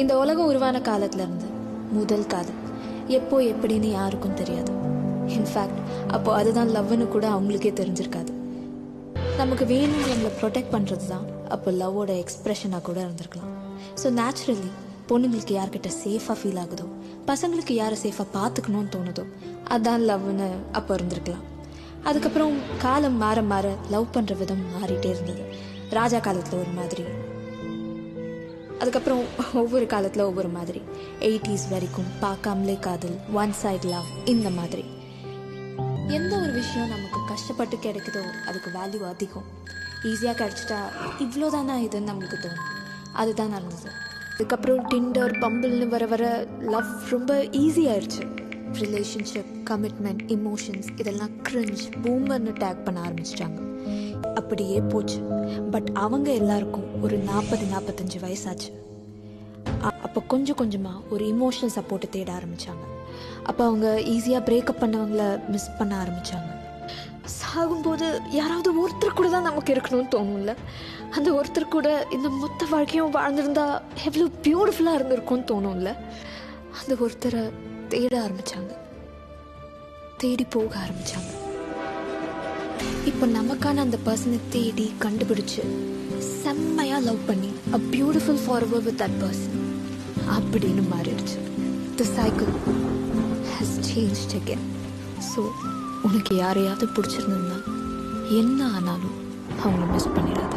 இந்த உலகம் உருவான காலத்துலேருந்து முதல் காதல் எப்போ எப்படின்னு யாருக்கும் தெரியாது. இன்ஃபேக்ட் அப்போ அதுதான் லவ்னு கூட அவங்களுக்கே தெரிஞ்சிருக்காது. நமக்கு வேணும்னு நம்மளை ப்ரொடெக்ட் பண்ணுறது தான் அப்போ லவ்வோட எக்ஸ்ப்ரெஷனாக கூட இருந்திருக்கலாம். ஸோ நேச்சுரலி பொண்ணுங்களுக்கு யார்கிட்ட சேஃபாக ஃபீல் ஆகுதோ, பசங்களுக்கு யாரை சேஃபாக பார்த்துக்கணும்னு தோணுதோ அதான் லவ்னு அப்போ இருந்திருக்கலாம். அதுக்கப்புறம் காலம் மாற மாற லவ் பண்ணுற விதம் மாறிட்டே இருந்தது. ராஜா காலத்தில் ஒரு மாதிரி, அதுக்கப்புறம் ஒவ்வொரு காலத்தில் ஒவ்வொரு மாதிரி. 80s வரைக்கும் பார்க்காமலே காதல், ஒன் சைட் லவ், இந்த மாதிரி. எந்த ஒரு விஷயம் நமக்கு கஷ்டப்பட்டு கிடைக்குதோ அதுக்கு வேல்யூ அதிகம். ஈஸியாக கிடைச்சிட்டா இவ்வளோதானா இதுன்னு நம்மளுக்கு தோணும். அதுதான் நடந்தது. அதுக்கப்புறம் டிண்டர், பம்பிள்னு வர வர லவ் ரொம்ப ஈஸியாகிடுச்சு. ரிலேஷன்ஷிப், கமிட்மெண்ட், இமோஷன்ஸ் இதெல்லாம் கிரிஞ்ச், பூமர்னு டேக் பண்ண ஆரம்பிச்சிட்டாங்க. அப்படியே போச்சு. பட் அவங்க எல்லாருக்கும் ஒரு 40-45 வயசாச்சு. அப்போ கொஞ்சம் கொஞ்சமாக ஒரு இமோஷனல் சப்போர்ட்டை தேட ஆரம்பித்தாங்க. அப்போ அவங்க ஈஸியாக பிரேக்கப் பண்ணவங்கள மிஸ் பண்ண ஆரம்பித்தாங்க. சாகும்போது யாராவது ஒருத்தர் கூட தான் நமக்கு இருக்கணும்னு தோணும்ல. அந்த ஒருத்தர் கூட இந்த மொத்த வாழ்க்கையும் வாழ்ந்திருந்தா எவ்வளோ பியூட்டிஃபுல்லாக இருந்திருக்கும்னு தோணும்ல. அந்த ஒருத்தரை தேட ஆரம்பித்தாங்க, தேடி போக ஆரம்பித்தாங்க. இப்போ நமக்கான அந்த பர்சனை தேடி கண்டுபிடிச்சு செம்மையாக லவ் பண்ணி a beautiful forever with that person அப்படின்னு மாறிடுச்சு. The cycle has changed again. So உனக்கு யாரையாவது பிடிச்சிருந்ததுன்னா என்ன ஆனாலும் அவங்கள மிஸ் பண்ணிடாத.